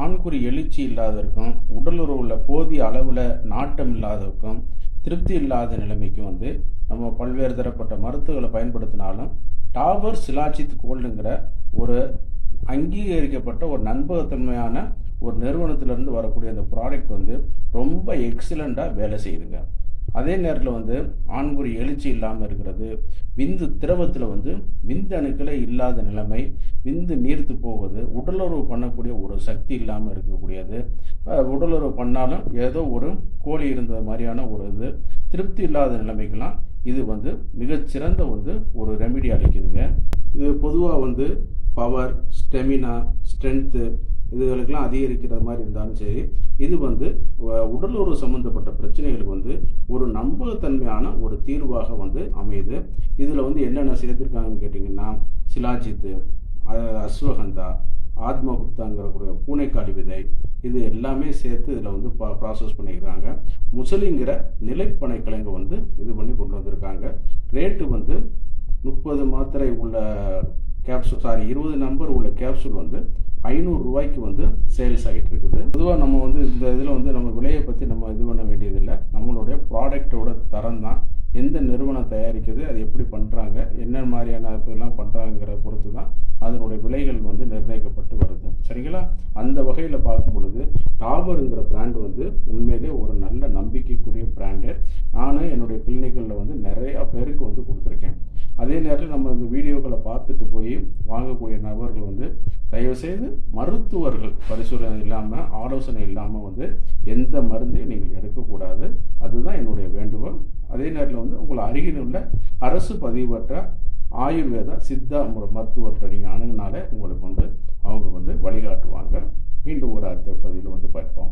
ஆண்குறி எழுச்சி இல்லாதவருக்கும், உடலுறவுல போதிய அளவுல நாட்டம் இல்லாதவருக்கும், திருப்தி இல்லாத நிலைமைக்கும் நம்ம பல்வேறு தரப்பட்ட மருத்துவங்கள பயன்படுத்தினாலும், டாபர் சிலாஜித் கோல்டுங்கிற ஒரு அங்கீகரிக்கப்பட்ட ஒரு நம்பகத்தன்மையான ஒரு நிறுவனத்திலிருந்து வரக்கூடிய அந்த ப்ராடக்ட் ரொம்ப எக்ஸலண்ட்டா வேலை செய்யுதுங்க. அதே நேரத்தில் ஆண்குறி எழுச்சி இல்லாமல் இருக்கிறது, விந்து திரவத்தில் விந்தணுக்களே இல்லாத நிலைமை, விந்து நீர்த்து போவது, உடலுறவு பண்ணக்கூடிய ஒரு சக்தி இல்லாமல் இருக்கக்கூடியது, உடலுறவு பண்ணாலும் ஏதோ ஒரு கோழி இருந்த மாதிரியான ஒரு திருப்தி இல்லாத நிலைமைக்கெல்லாம் இது மிகச்சிறந்த ஒரு ரெமிடி அளிக்குதுங்க. இது பொதுவாக பவர், ஸ்டெமினா, ஸ்ட்ரென்த்து இதுகளுக்கெல்லாம் அதிகரிக்கிற மாதிரி இருந்தாலும் சரி, இது உடலுறவு சம்மந்தப்பட்ட பிரச்சனைகளுக்கு ஒரு நம்பகத்தன்மையான ஒரு தீர்வாக அமையுது. இதில் என்னென்ன சேர்த்துருக்காங்கன்னு கேட்டிங்கன்னா, சிலாஜித்து, அஸ்வகந்தா, ஆத்மகுப்தாங்கிற பூனைக்காளி விதை, இது எல்லாமே சேர்த்து இதில் ப்ராசஸ் பண்ணிக்கிறாங்க. முசலிங்கிற நிலைப்பனை கிழங்கு இது பண்ணி கொண்டு வந்திருக்காங்க. ரேட்டு 30 மாத்திரை உள்ள கேப்சூல் 20 நம்பர் உள்ள கேப்சூல் 500 ரூபாய்க்கு சேல்ஸ் ஆகிட்டு இருக்குது. பொதுவாக நம்ம இந்த இதில் நம்ம விலையை பற்றி நம்ம இது பண்ண வேண்டியதில்லை. நம்மளுடைய ப்ராடக்டோட தரம் தான், எந்த நிறுவனம் தயாரிக்குது, அது எப்படி பண்ணுறாங்க, என்ன மாதிரியான இதெல்லாம் பண்ணுறாங்கிற பொறுத்து தான் அதனுடைய விலைகள் நிர்ணயிக்கப்பட்டு வருது. சரிங்களா? அந்த வகையில் பார்க்கும் பொழுது டாபருங்கிற பிராண்ட் உண்மையிலே ஒரு நல்ல நம்பிக்கைக்குரிய பிராண்டு. நானும் என்னுடைய கிளினிக்கில் நிறையா பேருக்கு கொடுத்துருக்கேன். அதே நேரத்தில் நம்ம இந்த வீடியோக்களை பார்த்துட்டு போய் வாங்கக்கூடிய நபர்கள் தயவுசெய்து மருத்துவர்கள் பரிசோதனை இல்லாமல், ஆலோசனை இல்லாமல் எந்த மருந்தையும் நீங்கள் எடுக்கக்கூடாது. அதுதான் என்னுடைய வேண்டுகோள். அதே நேரத்தில் உங்களை அருகில் உள்ள அரசு பதிவு பெற்ற ஆயுர்வேதா, சித்தா மருத்துவர்கிட்ட நீங்கள் அணுகுனாலே உங்களுக்கு அவங்க வழிகாட்டுவாங்க. மீண்டும் ஒரு அடுத்த பதிவில் பார்ப்போம்.